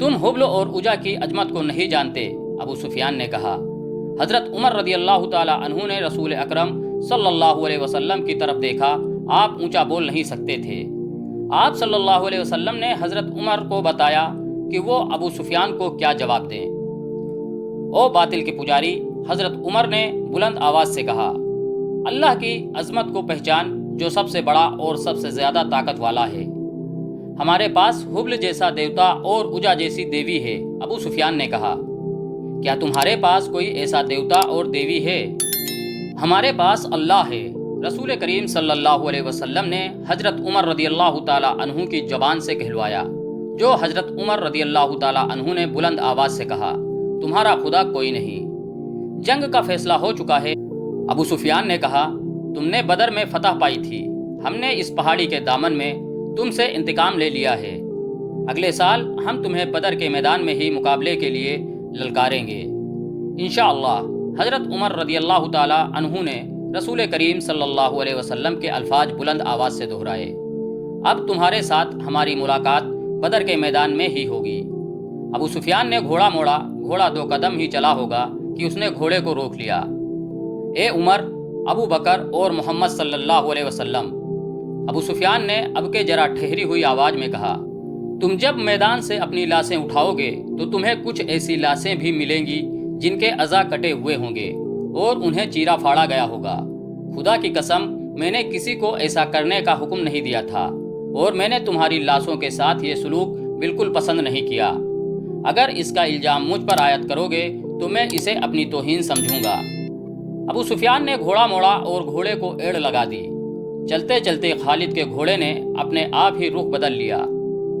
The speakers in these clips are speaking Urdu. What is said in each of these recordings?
تم حبل اور عجا کی عظمت کو نہیں جانتے، ابو سفیان نے کہا۔ حضرت عمر رضی اللہ تعالی عنہ نے رسول اکرم صلی اللہ علیہ وسلم کی طرف دیکھا۔ آپ اونچا بول نہیں سکتے تھے۔ آپ صلی اللہ علیہ وسلم نے حضرت عمر کو بتایا کہ وہ ابو سفیان کو کیا جواب دیں۔ او باطل کے پجاری، حضرت عمر نے بلند آواز سے کہا، اللہ کی عظمت کو پہچان جو سب سے بڑا اور سب سے زیادہ طاقت والا ہے۔ ہمارے پاس حبل جیسا دیوتا اور عجا جیسی دیوی ہے، ابو سفیان نے کہا۔ کیا تمہارے پاس کوئی ایسا دیوتا اور دیوی ہے؟ ہمارے پاس اللہ ہے، رسول کریم صلی اللہ علیہ وسلم نے حضرت عمر رضی اللہ تعالی عنہ کی زبان سے کہلوایا، جو حضرت عمر رضی اللہ تعالی عنہ نے بلند آواز سے کہا، تمہارا خدا کوئی نہیں، جنگ کا فیصلہ ہو چکا ہے۔ ابو سفیان نے کہا، تم نے بدر میں فتح پائی تھی، ہم نے اس پہاڑی کے دامن میں تم سے انتقام لے لیا ہے۔ اگلے سال ہم تمہیں بدر کے میدان میں ہی مقابلے کے لیے للکاریں گے انشاءاللہ۔ حضرت عمر رضی اللہ تعالی عنہ نے رسول کریم صلی اللہ علیہ وسلم کے الفاظ بلند آواز سے دہرائے، اب تمہارے ساتھ ہماری ملاقات بدر کے میدان میں ہی ہوگی۔ ابو سفیان نے گھوڑا موڑا، گھوڑا 2 قدم ہی چلا ہوگا کہ اس نے گھوڑے کو روک لیا۔ اے عمر، ابو بکر اور محمد صلی اللہ علیہ وسلم، ابو سفیان نے اب کے ذرا ٹھہری ہوئی آواز میں کہا، تم جب میدان سے اپنی لاشیں اٹھاؤ گے تو تمہیں کچھ ایسی لاشیں بھی ملیں گی جن کے اعضاء کٹے ہوئے ہوں گے اور انہیں چیرا پھاڑا گیا ہوگا۔ خدا کی قسم، میں نے کسی کو ایسا کرنے کا حکم نہیں دیا تھا، اور میں نے تمہاری لاشوں کے ساتھ یہ سلوک بالکل پسند نہیں کیا۔ اگر اس کا الزام مجھ پر عائد کرو گے تو میں اسے اپنی توہین سمجھوں گا۔ ابو سفیان نے گھوڑا موڑا اور گھوڑے کو ایڑ لگا دی۔ چلتے چلتے خالد کے گھوڑے نے اپنے آپ ہی رخ بدل لیا۔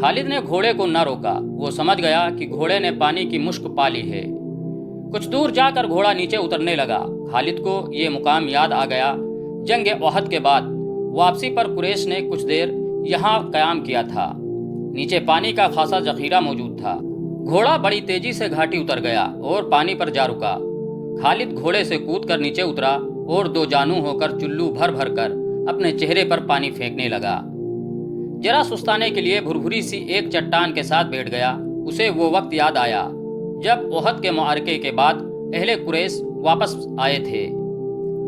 خالد نے گھوڑے کو نہ روکا، وہ سمجھ گیا کہ گھوڑے نے پانی کی مشک پا لی ہے۔ کچھ دور جا کر گھوڑا نیچے اترنے لگا۔ خالد کو یہ مقام یاد آ گیا، جنگ احد کے بعد واپسی پر قریش نے کچھ دیر یہاں قیام کیا تھا۔ نیچے پانی کا خاصا ذخیرہ موجود تھا۔ گھوڑا بڑی تیزی سے گھاٹی اتر گیا اور پانی پر جا رکا۔ خالد گھوڑے سے کود کر نیچے اترا اور 2 جانوں ہو کر چلو بھر بھر کر اپنے چہرے پر پانی پھینکنے لگا۔ ذرا سستانے کے لیے بھربھری سی ایک چٹان کے ساتھ بیٹھ گیا۔ اسے وہ وقت یاد آیا جب احد کے معرکے کے بعد اہل قریش واپس آئے تھے۔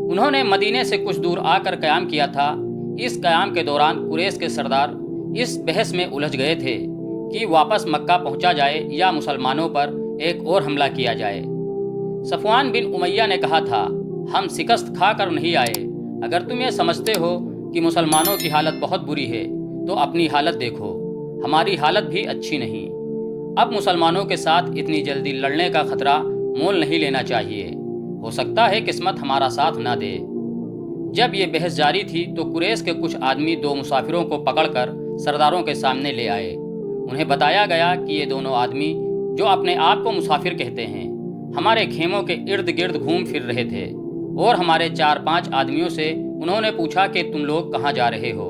انہوں نے مدینے سے کچھ دور آ کر قیام کیا تھا۔ اس قیام کے دوران قریش کے سردار اس بحث میں الجھ گئے تھے کہ واپس مکہ پہنچا جائے یا مسلمانوں پر ایک اور حملہ کیا جائے۔ صفوان بن امیہ نے کہا تھا، ہم شکست کھا کر نہیں آئے۔ اگر تم یہ سمجھتے ہو کہ مسلمانوں کی حالت بہت بری ہے تو اپنی حالت دیکھو، ہماری حالت بھی اچھی نہیں۔ اب مسلمانوں کے ساتھ اتنی جلدی لڑنے کا خطرہ مول نہیں لینا چاہیے، ہو سکتا ہے قسمت ہمارا ساتھ نہ دے۔ جب یہ بحث جاری تھی تو قریش کے کچھ آدمی 2 مسافروں کو پکڑ کر سرداروں کے سامنے لے آئے۔ انہیں بتایا گیا کہ یہ دونوں آدمی جو اپنے آپ کو مسافر کہتے ہیں ہمارے خیموں کے ارد گرد گھوم پھر رہے تھے، اور ہمارے 4-5 آدمیوں سے انہوں نے پوچھا کہ تم لوگ کہاں جا رہے ہو۔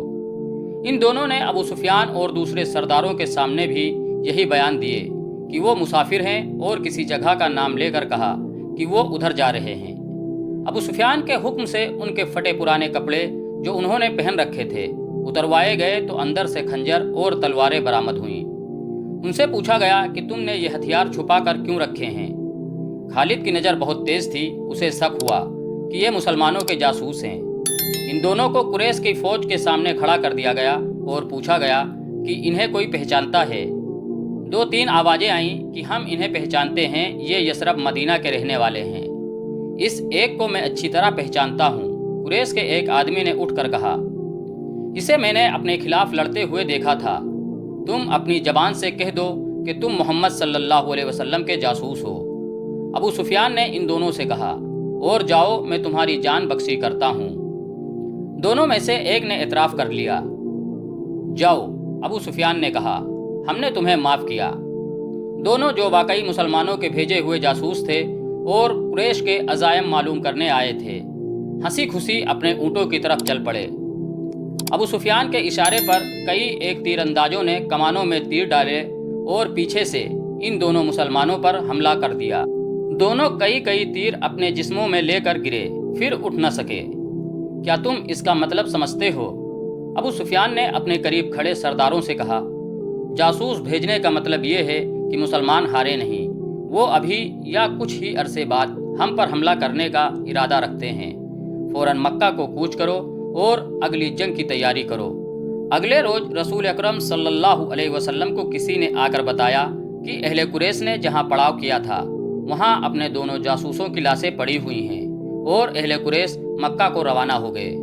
ان دونوں نے ابو سفیان اور دوسرے سرداروں کے سامنے بھی یہی بیان دیے کہ وہ مسافر ہیں، اور کسی جگہ کا نام لے کر کہا کہ وہ ادھر جا رہے ہیں۔ ابو سفیان کے حکم سے ان کے پھٹے پرانے کپڑے جو انہوں نے پہن رکھے تھے اتروائے گئے تو اندر سے خنجر اور تلواریں برآمد ہوئیں۔ ان سے پوچھا گیا کہ تم نے یہ ہتھیار چھپا کر کیوں رکھے ہیں؟ خالد کی نظر بہت تیز تھی، اسے شک ہوا کہ یہ مسلمانوں کے جاسوس ہیں۔ ان دونوں کو قریش کی فوج کے سامنے کھڑا کر دیا گیا اور پوچھا گیا کہ انہیں کوئی پہچانتا ہے؟ 2-3 آوازیں آئیں کہ ہم انہیں پہچانتے ہیں، یہ یثرب مدینہ کے رہنے والے ہیں۔ اس ایک کو میں اچھی طرح پہچانتا ہوں، قریش کے ایک آدمی نے اٹھ کر کہا۔ اسے میں نے اپنے خلاف لڑتے ہوئے دیکھا تھا۔ تم اپنی زبان سے کہہ دو کہ تم محمد صلی اللہ علیہ وسلم کے جاسوس ہو۔ ابو سفیان نے ان دونوں سے کہا، اور جاؤ، میں تمہاری جان بخشی کرتا ہوں۔ دونوں میں سے ایک نے اعتراف کر لیا۔ جاؤ، ابو سفیان نے کہا، ہم نے تمہیں معاف کیا۔ دونوں جو واقعی مسلمانوں کے بھیجے ہوئے جاسوس تھے اور قریش کے عزائم معلوم کرنے آئے تھے، ہنسی کھسی اپنے اونٹوں کی طرف چل پڑے۔ ابو سفیان کے اشارے پر کئی ایک تیر اندازوں نے کمانوں میں تیر ڈالے اور پیچھے سے ان دونوں مسلمانوں پر حملہ کر دیا۔ دونوں کئی تیر اپنے جسموں میں لے کر گرے، پھر اٹھ نہ سکے۔ کیا تم اس کا مطلب سمجھتے ہو؟ ابو سفیان نے اپنے قریب کھڑے سرداروں سے کہا، جاسوس بھیجنے کا مطلب یہ ہے کہ مسلمان ہارے نہیں، وہ ابھی یا کچھ ہی عرصے بعد ہم پر حملہ کرنے کا ارادہ رکھتے ہیں۔ فوراً مکہ کو کوچ کرو اور اگلی جنگ کی تیاری کرو۔ اگلے روز رسول اکرم صلی اللہ علیہ وسلم کو کسی نے آ کر بتایا کہ اہل قریش نے جہاں پڑاؤ کیا تھا وہاں اپنے دونوں جاسوسوں کی لاشیں پڑی ہوئی ہیں اور اہل قریش مکہ کو روانہ ہو گئے۔